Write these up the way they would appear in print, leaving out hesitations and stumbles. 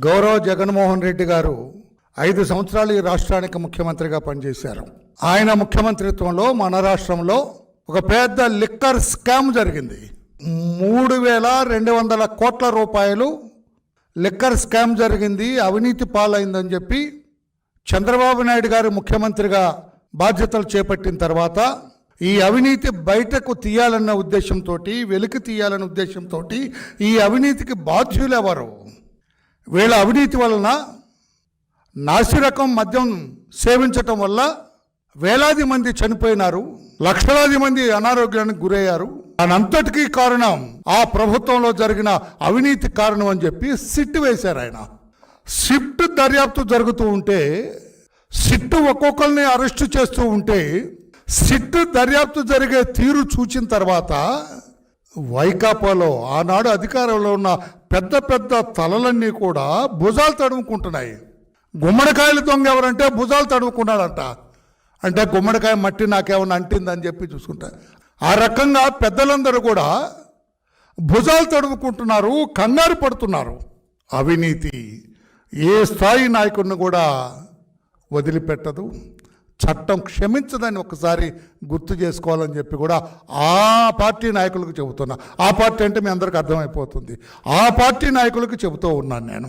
గౌరవ జగన్మోహన్ రెడ్డి గారు 5 సంవత్సరాలు ఈ రాష్ట్రానికి ముఖ్యమంత్రిగా పనిచేశారు. ఆయన ముఖ్యమంత్రిత్వంలో మన రాష్ట్రంలో ఒక పెద్ద లిక్కర్ స్కామ్ జరిగింది. 3,200 కోట్ల రూపాయలు లిక్కర్ స్కామ్ జరిగింది, అవినీతి పాలైందని చెప్పి చంద్రబాబు నాయుడు గారు ముఖ్యమంత్రిగా బాధ్యతలు చేపట్టిన తర్వాత ఈ అవినీతి బయటకు తీయాలన్న ఉద్దేశంతో, వెలికి తీయాలన్న ఉద్దేశంతో ఈ అవినీతికి బాధ్యులు ఎవరు, వీళ్ళ అవినీతి వలన నాసిరకం మద్యం సేవించటం వల్ల వేలాది మంది చనిపోయినారు, లక్షలాది మంది అనారోగ్యానికి గురయ్యారు. అనంతటికీ కారణం ఆ ప్రభుత్వంలో జరిగిన అవినీతి కారణం అని చెప్పి సిట్ వేశారు. ఆయన సిట్ దర్యాప్తు జరుగుతూ ఉంటే, సిట్ ఒక్కొక్కరిని అరెస్టు చేస్తూ ఉంటే, సిట్ దర్యాప్తు జరిగే తీరు చూచిన తర్వాత వైకాపాలో ఆనాడు అధికారంలో ఉన్న పెద్ద పెద్ద తలలన్నీ కూడా భుజాలు తడుముకుంటున్నాయి. గుమ్మడికాయలు దొంగ ఎవరంటే భుజాలు తడుముకున్నాడంట. అంటే గుమ్మడికాయ మట్టి నాకేమన్నా అంటిందని చెప్పి చూసుకుంటారు. ఆ రకంగా పెద్దలందరూ కూడా భుజాలు తడుముకుంటున్నారు, కంగారు పడుతున్నారు. అవినీతి ఏ స్థాయి నాయకుడిని కూడా వదిలిపెట్టదు, చట్టం క్షమించదని ఒకసారి గుర్తు చేసుకోవాలని చెప్పి కూడా ఆ పార్టీ నాయకులకు చెబుతున్నా. ఆ పార్టీ అంటే మీ అందరికీ అర్థమైపోతుంది. ఆ పార్టీ నాయకులకు చెబుతూ ఉన్నాను నేను.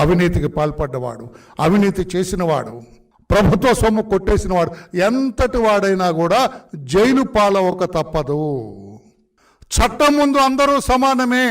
అవినీతికి పాల్పడ్డవాడు, అవినీతి చేసినవాడు, ప్రభుత్వ సొమ్ము కొట్టేసినవాడు ఎంతటి వాడైనా కూడా జైలు పాలవక తప్పదు. చట్టం ముందు అందరూ సమానమే.